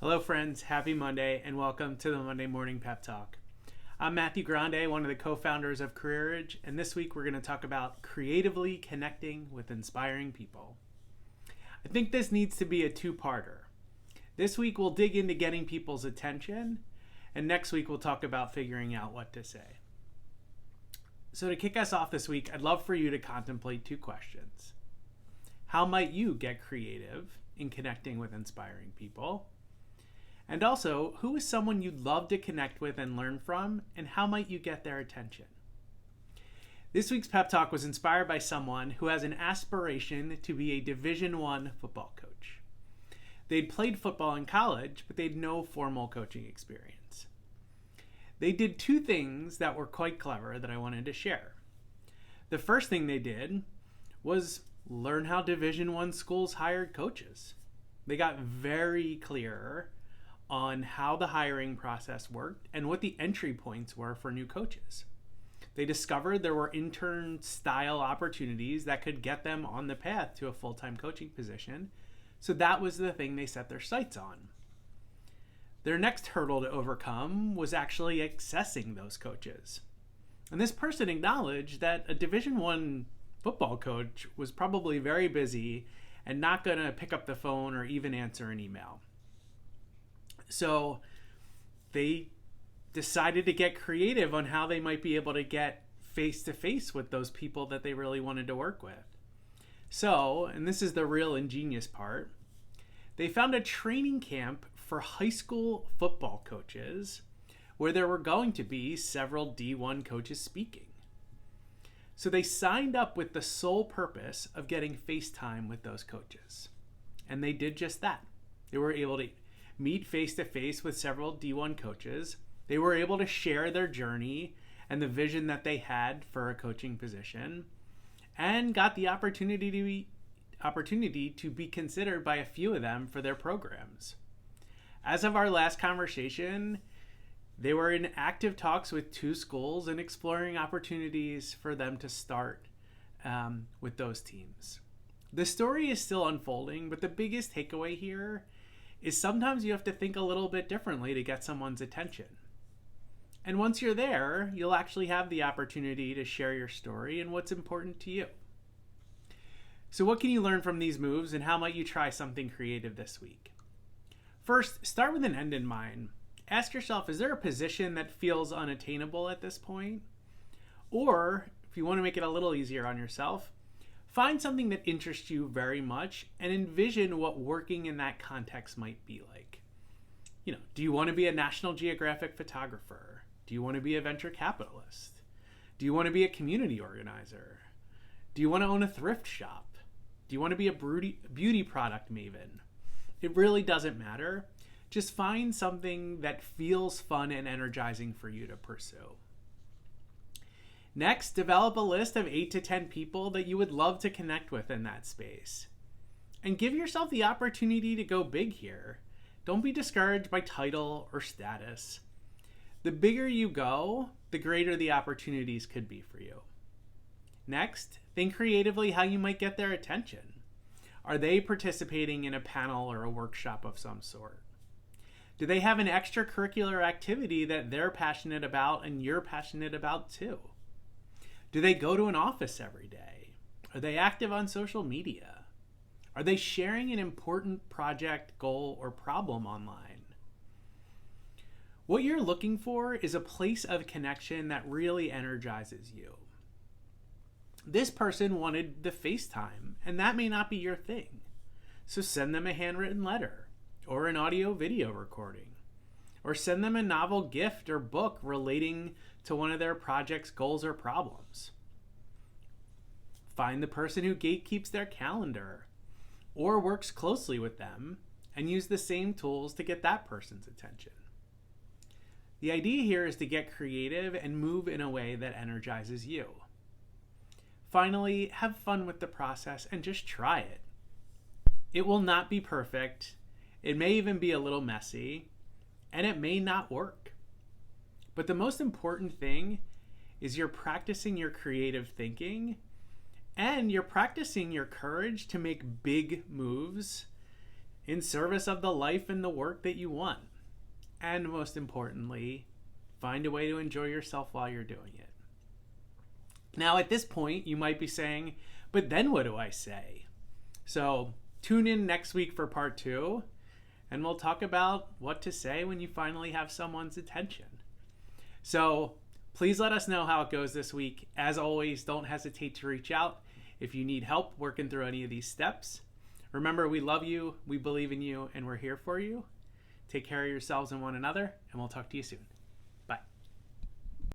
Hello, friends. Happy Monday, and welcome to the Monday Morning Pep Talk. I'm Matthew Grande, one of the co-founders of To Careerage, and this week we're going to talk about creatively connecting with inspiring people. I think this needs to be a two-parter. This week we'll dig into getting people's attention, and next week we'll talk about figuring out what to say. So to kick us off this week, I'd love for you to contemplate two questions. How might you get creative in connecting with inspiring people? And also, who is someone you'd love to connect with and learn from, and how might you get their attention? This week's pep talk was inspired by someone who has an aspiration to be a Division I football coach. They'd played football in college, but they'd no formal coaching experience. They did two things that were quite clever that I wanted to share. The first thing they did was learn how Division I schools hired coaches. They got very clear on how the hiring process worked and what the entry points were for new coaches. They discovered there were intern-style opportunities that could get them on the path to a full-time coaching position, so that was the thing they set their sights on. Their next hurdle to overcome was actually accessing those coaches. And this person acknowledged that a Division I football coach was probably very busy and not going to pick up the phone or even answer an email. So they decided to get creative on how they might be able to get face-to-face with those people that they really wanted to work with. So, and this is the real ingenious part, they found a training camp for high school football coaches where there were going to be several D1 coaches speaking. So they signed up with the sole purpose of getting FaceTime with those coaches. And they did just that. They were able to meet face-to-face with several D1 coaches. They were able to share their journey and the vision that they had for a coaching position, and got the opportunity to be considered by a few of them for their programs. As of our last conversation, they were in active talks with two schools and exploring opportunities for them to start with those teams. The story is still unfolding, but the biggest takeaway here is sometimes you have to think a little bit differently to get someone's attention. And once you're there, you'll actually have the opportunity to share your story and what's important to you. So what can you learn from these moves, and how might you try something creative this week? First, start with an end in mind. Ask yourself, is there a position that feels unattainable at this point? Or, if you want to make it a little easier on yourself, find something that interests you very much and envision what working in that context might be like. Do you want to be a National Geographic photographer? Do you want to be a venture capitalist? Do you want to be a community organizer? Do you want to own a thrift shop? Do you want to be a beauty product maven? It really doesn't matter. Just find something that feels fun and energizing for you to pursue. Next, develop a list of 8 to 10 people that you would love to connect with in that space. And give yourself the opportunity to go big here. Don't be discouraged by title or status. The bigger you go, the greater the opportunities could be for you. Next, think creatively how you might get their attention. Are they participating in a panel or a workshop of some sort? Do they have an extracurricular activity that they're passionate about and you're passionate about too? Do they go to an office every day? Are they active on social media? Are they sharing an important project, goal, or problem online? What you're looking for is a place of connection that really energizes you. This person wanted the FaceTime, and that may not be your thing. So send them a handwritten letter, or an audio-video recording, or send them a novel gift or book relating to one of their project's goals or problems. Find the person who gatekeeps their calendar or works closely with them and use the same tools to get that person's attention. The idea here is to get creative and move in a way that energizes you. Finally, have fun with the process and just try it. It will not be perfect. It may even be a little messy, and it may not work. But the most important thing is you're practicing your creative thinking, and you're practicing your courage to make big moves in service of the life and the work that you want. And most importantly, find a way to enjoy yourself while you're doing it. Now, at this point, you might be saying, but then what do I say? So tune in next week for part 2, and we'll talk about what to say when you finally have someone's attention. So please let us know how it goes this week. As always, don't hesitate to reach out if you need help working through any of these steps. Remember, we love you, we believe in you, and we're here for you. Take care of yourselves and one another, and we'll talk to you soon.